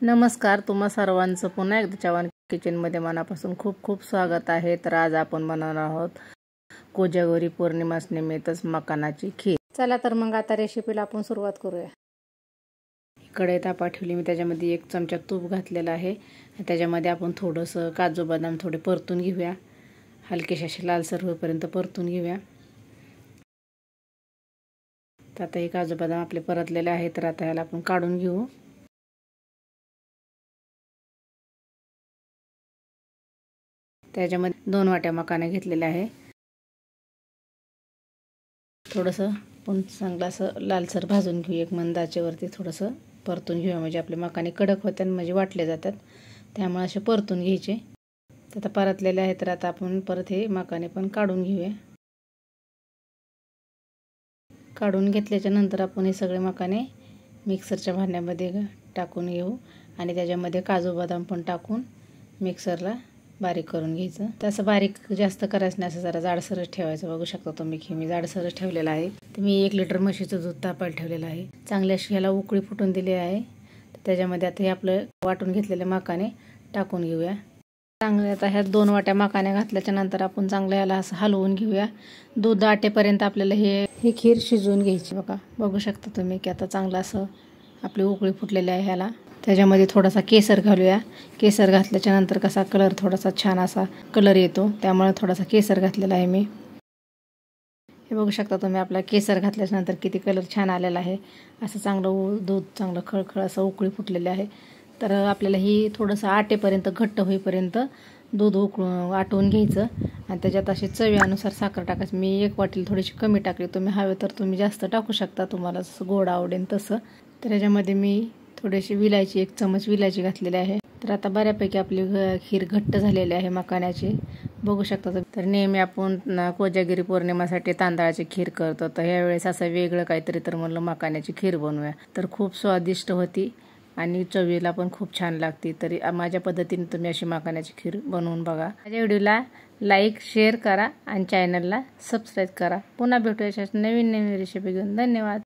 नमस्कार, तुम्हा सर्वांचं पुन्हा एकदा चव्हाण किचनमध्ये मनापासून खूप खूप स्वागत आहे। तर आज आपण बनवणार आहोत कोजागरी पौर्णिमेनिमित्त मखानाची खीर। चला तर मग आता रेसिपीला आपण सुरुवात करूया। कढई तापा ठेवली, मी त्याच्यामध्ये 1 चमचा तूप घातलेला आहे। त्याच्यामध्ये आपण थोडंसं काजू बदाम थोडे परतून घेऊया, हलकेसे असे लालसर होईपर्यंत परतून घेऊया। तर आता हे काजू बदाम आपले परतलेले आहेत, तर आता याला आपण काढून घेऊ। त्याच्यामध्ये 2 वाट्या मखाने घेतलेले आहे। थोडंसं पण चांगलं असं लालसर भाजून घेऊ, एक मंद आचेवरती थोडंसं परतून घेऊया, म्हणजे आपले मखाने कडक होतात, म्हणजे वाटले जातात, त्यामुळे असे परतून घ्यायचे। तर आता परतलेले आहे, तर आता आपण परत हे मखाने पण काढून घेऊया। काढून घेतल्याच्या नंतर आपण हे सगळे मखाने मिक्सरच्या भांड्यामध्ये टाकून घेऊ आणि त्याच्यामध्ये काजू बदाम पण टाकून मिक्सरला बारीक करून घ्यायचं। तसं बारीक जास्त करायचं नाही, असं जरा जाडसरच ठेवायचं। बघू शकता तुम्ही की मी जाडसरच ठेवलेला आहे। तर मी 1 लिटर म्हशीचं दूध तापायला ठेवलेलं आहे। चांगली अशी ह्याला उकळी फुटून दिली आहे। त्याच्यामध्ये आता हे आपलं वाटून घेतलेले मखाने टाकून घेऊया। चांगले आता ह्यात 2 वाट्या मखाने घातल्याच्या नंतर आपण चांगलं ह्याला असं हलवून घेऊया। दूध आटेपर्यंत आपल्याला ही खीर शिजवून घ्यायची। बघू शकता तुम्ही की आता चांगलं असं आपली उकळी फुटलेली आहे। ह्याला त्याच्यामध्ये थोडासा केसर घालूया। केसर घातल्याच्या नंतर कसा कलर थोडासा छान असा कलर येतो, त्यामुळे थोडासा केसर घातलेला आहे मी। हे बघू शकता तुम्ही आपला केसर घातल्याच्या नंतर किती कलर छान आलेला आहे। असं चांगलं दूध चांगलं खळखळ असं उकळी फुटलेले आहे। तर आपल्याला ही थोडंसं आटेपर्यंत घट्ट होईपर्यंत दूध आटवून घ्यायचं आणि त्याच्यात अशी चवीनुसार साखर टाकायची। मी 1 वाटीला थोडीशी कमी टाकली, तुम्ही हवे तर तुम्ही जास्त टाकू शकता, तुम्हाला जसं गोड आवडेल तसं। तर याच्यामध्ये मी थोडीशी विलायची 1 चमच विलायची घातलेली आहे। तर आता बऱ्यापैकी आपली खीर घट्ट झालेली आहे मखाण्याची, बघू शकता। तर नेहमी आपण कोजागिरी पौर्णिमेसाठी तांदळाची खीर करतो, तर ह्यावेळेस असं वेगळं काहीतरी तर म्हणलं मखाण्याची खीर बनवूया। तर खूप स्वादिष्ट होती आणि चवीला पण खूप छान लागते। तरी माझ्या पद्धतीने तुम्ही अशी मखाण्याची खीर बनवून बघा। माझ्या व्हिडिओला लाईक शेअर करा आणि चॅनलला सबस्क्राईब करा। पुन्हा भेटूया नवीन रेसिपी घेऊन। धन्यवाद।